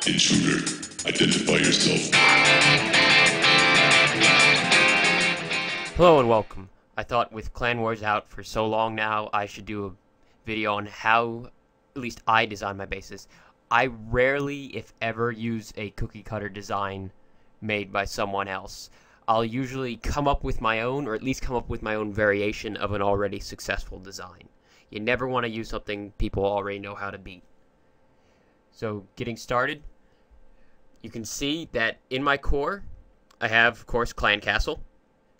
Intruder, identify yourself. Hello and welcome. I thought with Clan Wars out for so long now, I should do a video on how, at least I design my bases. I rarely, if ever, use a cookie cutter design made by someone else. I'll usually come up with my own, or at least come up with my own variation of an already successful design. You never want to use something people already know how to beat. So, getting started, you can see that in my core, I have, of course, Clan Castle.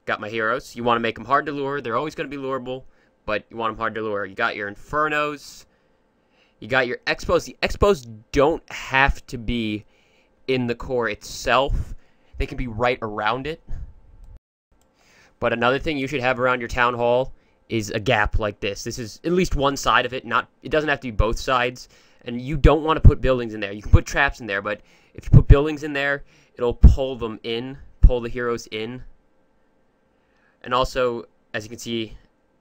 Got my heroes. You want to make them hard to lure. They're always going to be lureable, but you want them hard to lure. You got your Infernos. You got your Expos. The Expos don't have to be in the core itself. They can be right around it. But another thing you should have around your Townhall is a gap like this. This is at least one side of it. It doesn't have to be both sides. And you don't want to put buildings in there. You can put traps in there, but if you put buildings in there, it'll pull them in, pull the heroes in. And also, as you can see,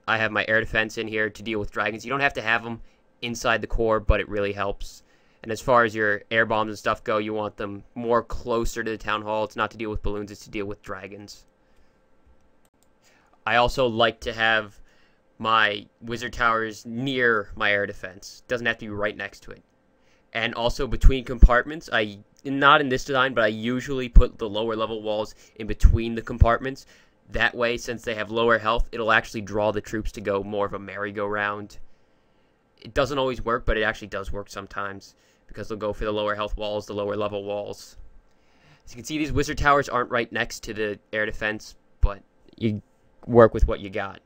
I have my air defense in here to deal with dragons. You don't have to have them inside the core, but it really helps. And as far as your air bombs and stuff go, you want them more closer to the town hall. It's not to deal with balloons, it's to deal with dragons. I also like to have my wizard towers near my air defense. Doesn't have to be right next to it. And also between compartments, not in this design, but I usually put the lower level walls in between the compartments. That way, since they have lower health, it'll actually draw the troops to go more of a merry-go-round. It doesn't always work, but it actually does work sometimes, because they'll go for the lower health walls, the lower level walls. As you can see, these wizard towers aren't right next to the air defense, but you work with what you got.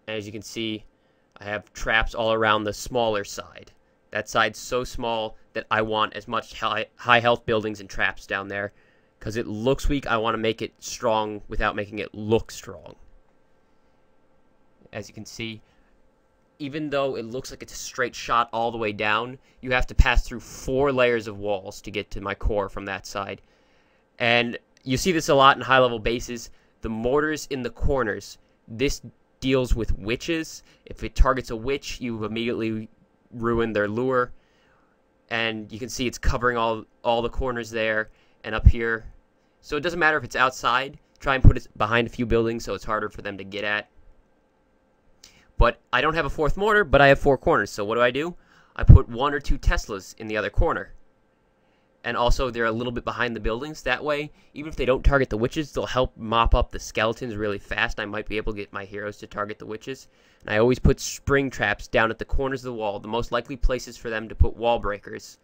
And as you can see, I have traps all around the smaller side. That side's so small that I want as much high health buildings and traps down there. Because it looks weak, I want to make it strong without making it look strong. As you can see, even though it looks like it's a straight shot all the way down, you have to pass through 4 layers of walls to get to my core from that side. And you see this a lot in high-level bases. The mortars in the corners, this deals with witches. If it targets a witch, you immediately ruin their lure. And you can see it's covering all the corners there and up here. So it doesn't matter if it's outside. Try and put it behind a few buildings so it's harder for them to get at. But I don't have a 4th mortar, but I have 4 corners. So what do? I put 1 or 2 Teslas in the other corner. And also they're a little bit behind the buildings. That way, even if they don't target the witches, they'll help mop up the skeletons really fast. I might be able to get my heroes to target the witches. And I always put spring traps down at the corners of the wall, the most likely places for them to put wall breakers.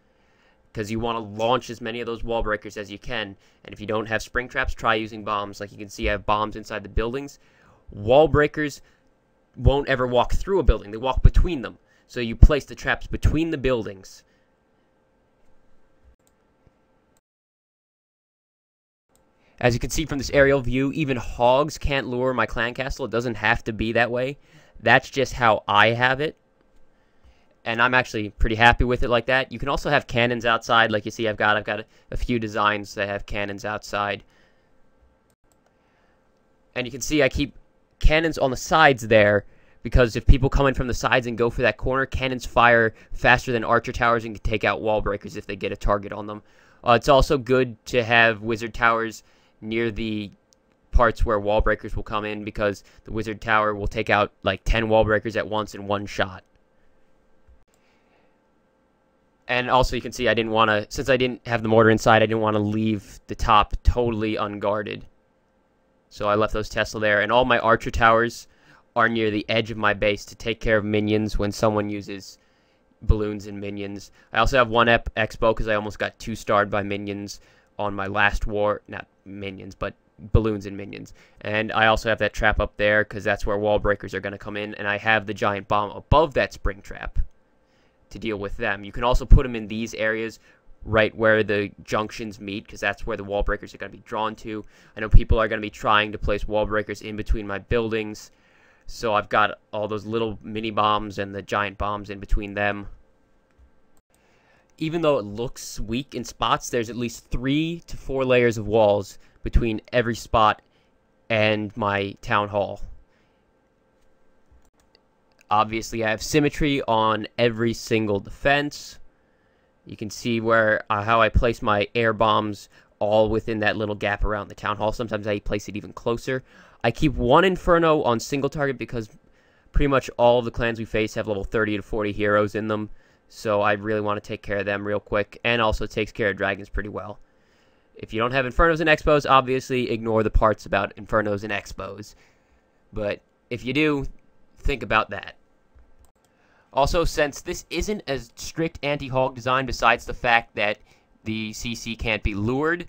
Because you want to launch as many of those wall breakers as you can. And if you don't have spring traps, try using bombs. Like you can see, I have bombs inside the buildings. Wall breakers won't ever walk through a building. They walk between them. So you place the traps between the buildings. As you can see from this aerial view, even hogs can't lure my clan castle. It doesn't have to be that way. That's just how I have it. And I'm actually pretty happy with it like that. You can also have cannons outside, like you see I've got a few designs that have cannons outside. And you can see I keep cannons on the sides there, because if people come in from the sides and go for that corner, cannons fire faster than archer towers and can take out wall breakers if they get a target on them. It's also good to have wizard towers near the parts where wall breakers will come in, because the wizard tower will take out like 10 wall breakers at once in one shot. And also you can see since I didn't have the mortar inside, I didn't want to leave the top totally unguarded. So I left those Tesla there, and all my archer towers are near the edge of my base to take care of minions when someone uses balloons and minions. I also have 1 expo because I almost got 2-starred by minions on my last war. Not minions, but balloons and minions. And I also have that trap up there because that's where wall breakers are going to come in, and I have the giant bomb above that spring trap to deal with them. You can also put them in these areas right where the junctions meet, because that's where the wall breakers are going to be drawn to. I know people are going to be trying to place wall breakers in between my buildings, so I've got all those little mini bombs and the giant bombs in between them. Even though it looks weak in spots, there's at least 3 to 4 layers of walls between every spot and my town hall. Obviously, I have symmetry on every single defense. You can see where how I place my air bombs all within that little gap around the town hall. Sometimes I place it even closer. I keep one Inferno on single target because pretty much all of the clans we face have level 30 to 40 heroes in them. So I really want to take care of them real quick. And also takes care of dragons pretty well. If you don't have Infernos and Expos, obviously ignore the parts about Infernos and Expos. But if you do, think about that. Also, since this isn't a strict anti-hog design, besides the fact that the CC can't be lured,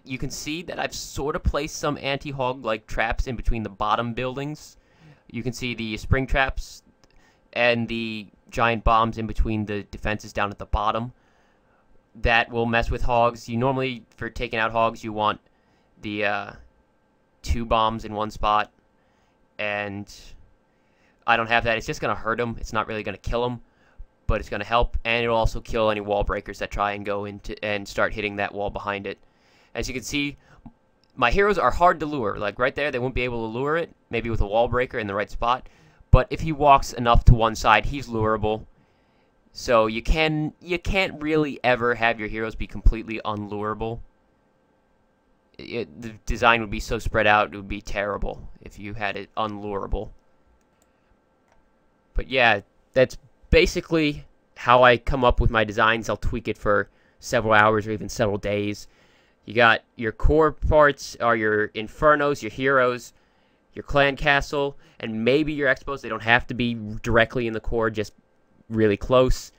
you can see that I've sort of placed some anti-hog-like traps in between the bottom buildings. You can see the spring traps and the giant bombs in between the defenses down at the bottom. That will mess with hogs. You normally, for taking out hogs, you want the 2 bombs in one spot, and I don't have that. It's just going to hurt them. It's not really going to kill them, but it's going to help, and it'll also kill any wall breakers that try and go into and start hitting that wall behind it. As you can see, my heroes are hard to lure. Like right there, they won't be able to lure it, maybe with a wall breaker in the right spot, but if he walks enough to one side, he's lureable. So you can't really ever have your heroes be completely unlureable. The design would be so spread out, it would be terrible if you had it unlureable. But yeah, that's basically how I come up with my designs. I'll tweak it for several hours or even several days. You got your core parts are your Infernos, your heroes, your clan castle, and maybe your Expos. They don't have to be directly in the core, just really close.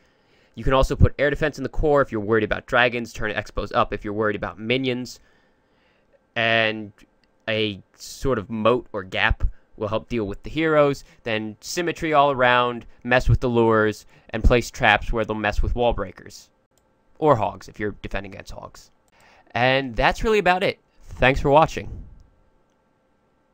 You can also put air defense in the core if you're worried about dragons. Turn Expos up if you're worried about minions. And a sort of moat or gap will help deal with the heroes. Then symmetry all around, mess with the lures, and place traps where they'll mess with wall breakers. Or hogs if you're defending against hogs. And that's really about it. Thanks for watching.